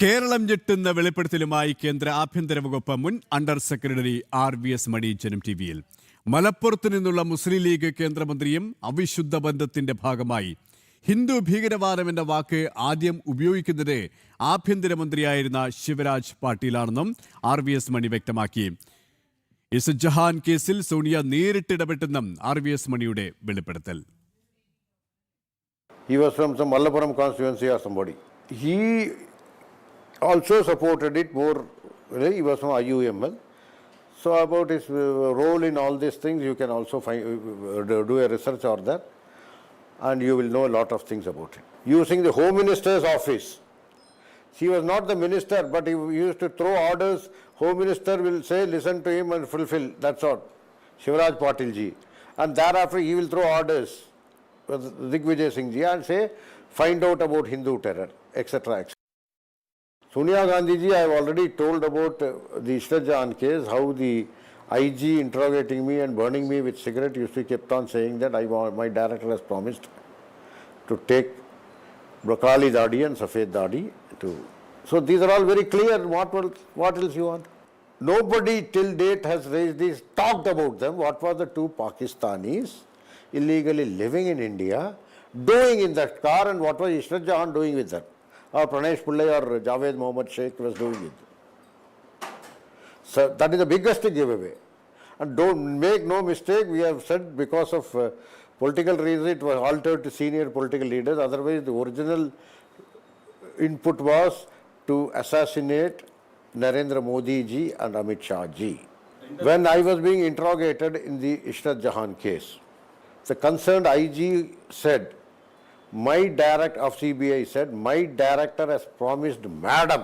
കേരളം ഞെട്ടുന്ന വെളിപ്പെടുത്തലുമായി കേന്ദ്ര ആഭ്യന്തര വകുപ്പ് മുൻ അണ്ടർ സെക്രട്ടറി RVS മണി ജനം ടിവിയിൽ. മലപ്പുറത്ത് നിന്നുള്ള മുസ്ലിം ലീഗ് കേന്ദ്രമന്ത്രിയും അവിശുദ്ധ ബന്ധത്തിന്റെ ഭാഗമായി ഹിന്ദു ഭീകരവാദം എന്ന വാക്ക് ആദ്യം ഉപയോഗിക്കുന്നത് ആഭ്യന്തരമന്ത്രിയായിരുന്ന ശിവരാജ് പാട്ടീലാണെന്നും RVS മണി വ്യക്തമാക്കി. ഇസ്രത് ജഹാൻ കേസിൽ സോണിയ നേരിട്ടിടപെട്ടെന്നും RVS മണിയുടെ വെളിപ്പെടുത്തൽ. He was from some Malappuram constituency or somebody. He also supported it more. He was from IUML. So about his role in all these things, you can also do a research on that, and you will know a lot of things about it. Using the Home Minister's office. He was not the minister, but he used to throw orders. Home Minister will say, listen to him and fulfill. That's all. Shivraj Patil ji. And thereafter he will throw orders. Digvijay Singh ji, and say, find out about Hindu terror, etc. etc. Sonia Gandhi ji, I have already told about the Israt Jahan case, how the IG interrogating me and burning me with cigarette used to kept on saying that my director has promised to take Kali Dadi and Safed Dadi to. So these are all very clear. What else you want? Nobody till date has raised this, talked about them. What were the two Pakistanis illegally living in India doing in that car, and what was Israt Jahan doing with them, or Pranesh Pillai or Javed Mohammad Sheikh was doing with them. So that is the biggest giveaway. And don't make no mistake, we have said because of political reasons it was altered to senior political leaders. Otherwise the original input was to assassinate Narendra Modi ji and Amit Shah ji. When I was being interrogated in the Israt Jahan case, the concerned IG said, my director of CBI said, my director has promised madam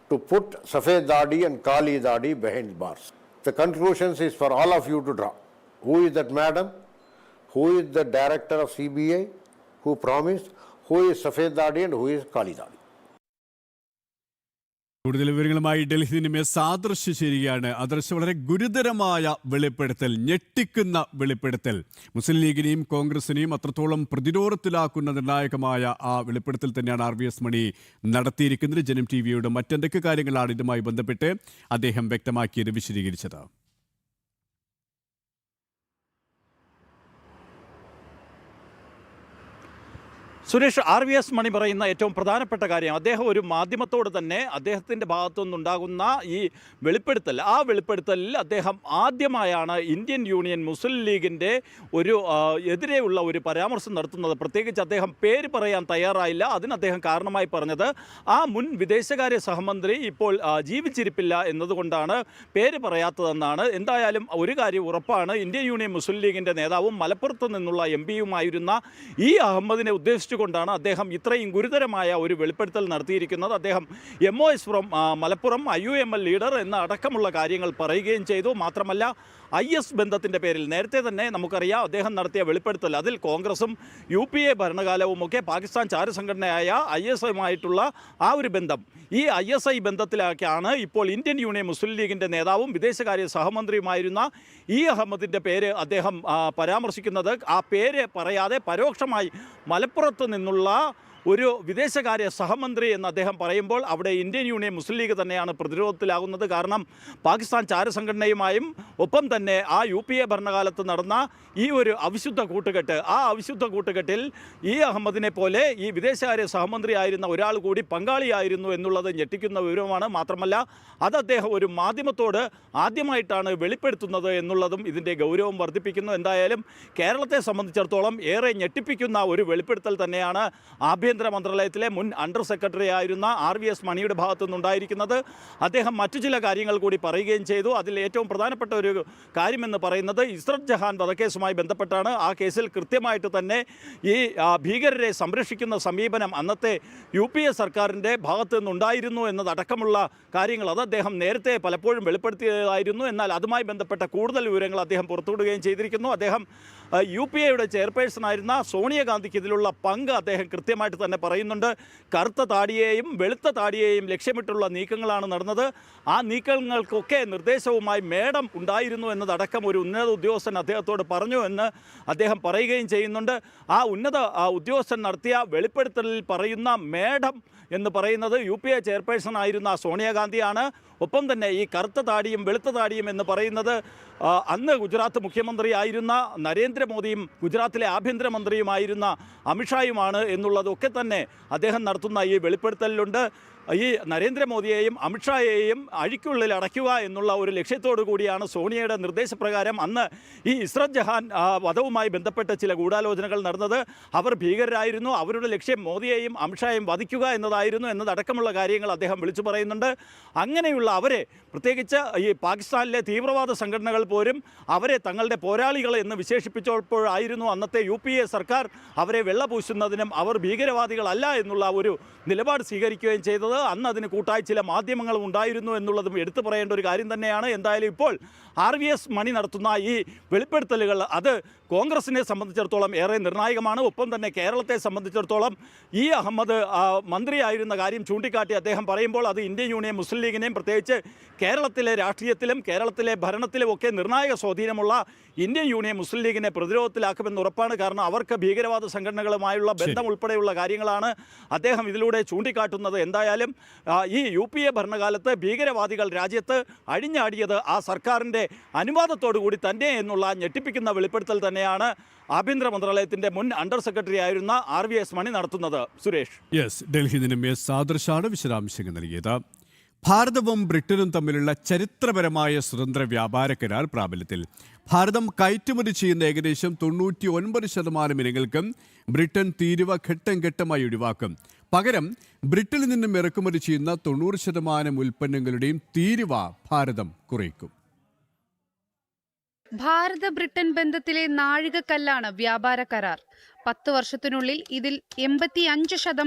to put Safed Dadi and Kali Dadi behind bars. The conclusions is for all of you to draw. Who is that madam? Who is the director of CBI who promised? Who is Safed Dadi and who is Kali Dadi? കൂടുതൽ വിവരങ്ങളുമായി ഡൽഹിയിൽ നിന്ന് സാദൃശ്യ ചേരുകയാണ്. ആദർശ്, വളരെ ഗുരുതരമായ വെളിപ്പെടുത്തൽ, ഞെട്ടിക്കുന്ന വെളിപ്പെടുത്തൽ, മുസ്ലിം ലീഗിനെയും കോൺഗ്രസിനെയും അത്രത്തോളം പ്രതിരോധത്തിലാക്കുന്ന നിർണായകമായ ആ വെളിപ്പെടുത്തൽ തന്നെയാണ് RVS മണി നടത്തിയിരിക്കുന്നത്. ജനം ടിവിയുടെ മറ്റെന്തൊക്കെ കാര്യങ്ങളാണ് ഇതുമായി ബന്ധപ്പെട്ട് അദ്ദേഹം വ്യക്തമാക്കിയത്, വിശദീകരിച്ചത്? സുരേഷ്, RVS മണി പറയുന്ന ഏറ്റവും പ്രധാനപ്പെട്ട കാര്യം, അദ്ദേഹം ഒരു മാധ്യമത്തോട് തന്നെ അദ്ദേഹത്തിൻ്റെ ഭാഗത്തു നിന്നുണ്ടാകുന്ന ഈ വെളിപ്പെടുത്തൽ, ആ വെളിപ്പെടുത്തലിൽ അദ്ദേഹം ആദ്യമായാണ് ഇന്ത്യൻ യൂണിയൻ മുസ്ലിം ലീഗിൻ്റെ എതിരെയുള്ള ഒരു പരാമർശം നടത്തുന്നത്. പ്രത്യേകിച്ച് അദ്ദേഹം പേര് പറയാൻ തയ്യാറായില്ല. അതിന് അദ്ദേഹം കാരണമായി പറഞ്ഞത് ആ മുൻ വിദേശകാര്യ സഹമന്ത്രി ഇപ്പോൾ ജീവിച്ചിരിപ്പില്ല എന്നതുകൊണ്ടാണ് പേര് പറയാത്തതെന്നാണ്. എന്തായാലും ഒരു കാര്യം ഉറപ്പാണ്, ഇന്ത്യൻ യൂണിയൻ മുസ്ലിം ലീഗിൻ്റെ നേതാവും മലപ്പുറത്ത് നിന്നുള്ള MP അഹമ്മദിനെ ഉദ്ദേശിച്ചു കൊണ്ടാണ് അദ്ദേഹം ഇത്രയും ഗുരുതരമായ ഒരു വെളിപ്പെടുത്തൽ നടത്തിയിരിക്കുന്നത്. അദ്ദേഹം MOS from Malappuram IUML leader എന്ന അടക്കമുള്ള കാര്യങ്ങൾ പറയുകയും ചെയ്തു. മാത്രമല്ല IS ബന്ധത്തിൻ്റെ പേരിൽ നേരത്തെ തന്നെ നമുക്കറിയാം അദ്ദേഹം നടത്തിയ വെളിപ്പെടുത്തൽ, അതിൽ കോൺഗ്രസും UPA ഭരണകാലവുമൊക്കെ പാകിസ്ഥാൻ ചാരസംഘടനയായ ISIയുമായിട്ടുള്ള ആ ഒരു ബന്ധം, ഈ ISI ബന്ധത്തിലേക്കാണ് ഇപ്പോൾ ഇന്ത്യൻ യൂണിയൻ മുസ്ലിം ലീഗിൻ്റെ നേതാവും വിദേശകാര്യ സഹമന്ത്രിയുമായിരുന്ന അഹമ്മദിൻ്റെ പേര് അദ്ദേഹം പരാമർശിക്കുന്നത്. ആ പേര് പറയാതെ പരോക്ഷമായി മലപ്പുറത്ത് നിന്നുള്ള ഒരു വിദേശകാര്യ സഹമന്ത്രി എന്ന് അദ്ദേഹം പറയുമ്പോൾ അവിടെ ഇന്ത്യൻ യൂണിയൻ മുസ്ലിം ലീഗ് തന്നെയാണ് പ്രതിരോധത്തിലാകുന്നത്. കാരണം പാകിസ്ഥാൻ ചാരസംഘടനയുമായും ഒപ്പം തന്നെ ആ UPA ഭരണകാലത്ത് നടന്ന ഈ ഒരു അവിശുദ്ധ കൂട്ടുകെട്ട്, ആ അവിശുദ്ധ കൂട്ടുകെട്ടിൽ അഹമ്മദിനെ പോലെ ഈ വിദേശകാര്യ സഹമന്ത്രി ആയിരുന്ന ഒരാൾ കൂടി പങ്കാളിയായിരുന്നു എന്നുള്ളത് ഞെട്ടിക്കുന്ന വിവരമാണ്. മാത്രമല്ല അത് അദ്ദേഹം ഒരു മാധ്യമത്തോട് ആദ്യമായിട്ടാണ് വെളിപ്പെടുത്തുന്നത് എന്നുള്ളതും ഇതിൻ്റെ ഗൗരവം വർദ്ധിപ്പിക്കുന്നു. എന്തായാലും കേരളത്തെ സംബന്ധിച്ചിടത്തോളം ഏറെ ഞെട്ടിപ്പിക്കുന്ന ഒരു വെളിപ്പെടുത്തൽ തന്നെയാണ് ആഭ്യന്തര മന്ത്രാലയത്തിലെ മുൻ അണ്ടർ സെക്രട്ടറി ആയിരുന്ന RVS മണിയുടെ ഭാഗത്തു നിന്നുണ്ടായിരിക്കുന്നത്. അദ്ദേഹം മറ്റു ചില കാര്യങ്ങൾ കൂടി പറയുകയും ചെയ്തു. അതിൽ ഏറ്റവും പ്രധാനപ്പെട്ട ഒരു കാര്യമെന്ന് പറയുന്നത് ഇസ്രത് ജഹാൻ വധക്കേസുമായി ബന്ധപ്പെട്ടാണ്. ആ കേസിൽ കൃത്യമായിട്ട് തന്നെ ഈ ഭീകരരെ സംരക്ഷിക്കുന്ന സമീപനം അന്നത്തെ UPA സർക്കാരിൻ്റെ ഭാഗത്തു നിന്നുണ്ടായിരുന്നു എന്നതടക്കമുള്ള കാര്യങ്ങൾ അത് അദ്ദേഹം നേരത്തെ പലപ്പോഴും വെളിപ്പെടുത്തിയതായിരുന്നു. എന്നാൽ അതുമായി ബന്ധപ്പെട്ട കൂടുതൽ വിവരങ്ങൾ അദ്ദേഹം പുറത്തുവിടുകയും ചെയ്തിരിക്കുന്നു. അദ്ദേഹം UPAയുടെ ചെയർപേഴ്സണായിരുന്ന സോണിയാഗാന്ധിക്ക് ഇതിലുള്ള പങ്ക് അദ്ദേഹം കൃത്യമായിട്ട് തന്നെ പറയുന്നുണ്ട്. കറുത്ത താടിയെയും വെളുത്ത താടിയെയും ലക്ഷ്യമിട്ടുള്ള നീക്കങ്ങളാണ് നടന്നത്. ആ നീക്കങ്ങൾക്കൊക്കെ നിർദ്ദേശവുമായി മേഡം ഉണ്ടായിരുന്നു എന്നതടക്കം ഒരു ഉന്നത ഉദ്യോഗസ്ഥൻ അദ്ദേഹത്തോട് പറഞ്ഞു എന്ന് അദ്ദേഹം പറയുകയും ചെയ്യുന്നുണ്ട്. ആ ഉന്നത ഉദ്യോഗസ്ഥൻ നടത്തിയ വെളിപ്പെടുത്തലിൽ പറയുന്ന മേഡം എന്ന് പറയുന്നത് UPA ചെയർപേഴ്സൺ ആയിരുന്ന സോണിയാഗാന്ധിയാണ്. ഒപ്പം തന്നെ ഈ കറുത്ത താടിയും വെളുത്ത താടിയും എന്ന് പറയുന്നത് അന്ന് ഗുജറാത്ത് മുഖ്യമന്ത്രിയായിരുന്ന നരേന്ദ്രമോദിയും ഗുജറാത്തിലെ ആഭ്യന്തരമന്ത്രിയുമായിരുന്ന അമിത്ഷായുമാണ് എന്നുള്ളതൊക്കെ തന്നെ അദ്ദേഹം നടത്തുന്ന ഈ വെളിപ്പെടുത്തലിലുണ്ട്. ഈ നരേന്ദ്രമോദിയെയും അമിത്ഷായെയും അഴിക്കുള്ളിൽ അടയ്ക്കുക എന്നുള്ള ഒരു ലക്ഷ്യത്തോടു കൂടിയാണ് സോണിയയുടെ നിർദ്ദേശപ്രകാരം അന്ന് ഈ ഇസ്രത് ജഹാൻ വധവുമായി ബന്ധപ്പെട്ട് ചില ഗൂഢാലോചനകൾ നടന്നത്. അവർ ഭീകരരായിരുന്നു, അവരുടെ ലക്ഷ്യം മോദിയെയും അമിത്ഷായെയും വധിക്കുക എന്നതായിരുന്നു എന്നതടക്കമുള്ള കാര്യങ്ങൾ അദ്ദേഹം വിളിച്ചു പറയുന്നുണ്ട്. അങ്ങനെയുള്ള അവരെ, പ്രത്യേകിച്ച് ഈ പാകിസ്ഥാനിലെ തീവ്രവാദ സംഘടനകൾ പോലും അവരെ തങ്ങളുടെ പോരാളികൾ എന്ന് വിശേഷിപ്പിച്ചപ്പോഴായിരുന്നു അന്നത്തെ UPA സർക്കാർ അവരെ വെള്ളപൂശുന്നതിനും അവർ ഭീകരവാദികളല്ല എന്നുള്ള ഒരു നിലപാട് സ്വീകരിക്കുകയും ചെയ്തത്. അന്ന് അതിന് കൂട്ടായി ചില മാധ്യമങ്ങളും ഉണ്ടായിരുന്നു എന്നുള്ളതും എടുത്തു പറയേണ്ട ഒരു കാര്യം തന്നെയാണ്. എന്തായാലും ഇപ്പോൾ RVS മണി നടത്തുന്ന ഈ വെളിപ്പെടുത്തലുകൾ അത് കോൺഗ്രസിനെ സംബന്ധിച്ചിടത്തോളം ഏറെ നിർണായകമാണ്. ഒപ്പം തന്നെ കേരളത്തെ സംബന്ധിച്ചിടത്തോളം ഈ അഹമ്മദ് മന്ത്രിയായിരുന്ന കാര്യം ചൂണ്ടിക്കാട്ടി അദ്ദേഹം പറയുമ്പോൾ അത് ഇന്ത്യൻ യൂണിയൻ മുസ്ലിം ലീഗിനെയും പ്രത്യേകിച്ച് കേരളത്തിലെ രാഷ്ട്രീയത്തിലും കേരളത്തിലെ ഭരണത്തിലും ഒക്കെ നിർണായക സ്വാധീനമുള്ള ഇന്ത്യൻ യൂണിയൻ മുസ്ലിം ലീഗിനെ പ്രതിരോധത്തിലാക്കുമെന്ന് ഉറപ്പാണ്. കാരണം അവർക്ക് ഭീകരവാദ സംഘടനകളുമായുള്ള ബന്ധം ഉൾപ്പെടെയുള്ള കാര്യങ്ങളാണ് അദ്ദേഹം ഇതിലൂടെ ചൂണ്ടിക്കാട്ടുന്നത്. എന്തായാലും ഈ UPA ഭരണകാലത്ത് ഭീകരവാദികൾ രാജ്യത്ത് അഴിഞ്ഞാടിയത് ആ സർക്കാരിൻ്റെ അനുവാദത്തോടു കൂടി തന്നെ എന്നുള്ള ഞെട്ടിപ്പിക്കുന്ന വെളിപ്പെടുത്തൽ തന്നെയാണ് ആഭ്യന്തര മന്ത്രാലയത്തിൻ്റെ മുൻ അണ്ടർ സെക്രട്ടറി ആയിരുന്ന RVS മണി നടത്തുന്നത്. സുരേഷ്. ഡൽഹിയിൽ നിന്നും ആദർശാണ് വിശദാംശങ്ങൾ നൽകിയത്. ഭാരതവും ബ്രിട്ടനും തമ്മിലുള്ള ചരിത്രപരമായ സ്വതന്ത്ര വ്യാപാര കരാർ പ്രാബല്യത്തിൽ. ഭാരതം കയറ്റുമതി ചെയ്യുന്ന ഏകദേശം 99% ഇനങ്ങൾക്കും ബ്രിട്ടൻ തീരുവ ഘട്ടം ഘട്ടമായി ഒഴിവാക്കും. പകരം ബ്രിട്ടനിൽ നിന്നും ഇറക്കുമതി ചെയ്യുന്ന 90% ഉൽപ്പന്നങ്ങളുടെയും തീരുവ ഭാരതം കുറയ്ക്കും. ഭാരത ബ്രിട്ടൻ ബന്ധത്തിലെ നാഴികക്കല്ലാണ് വ്യാപാര കരാർ. 10 വർഷത്തിനുള്ളിൽ ഇതിൽ 85%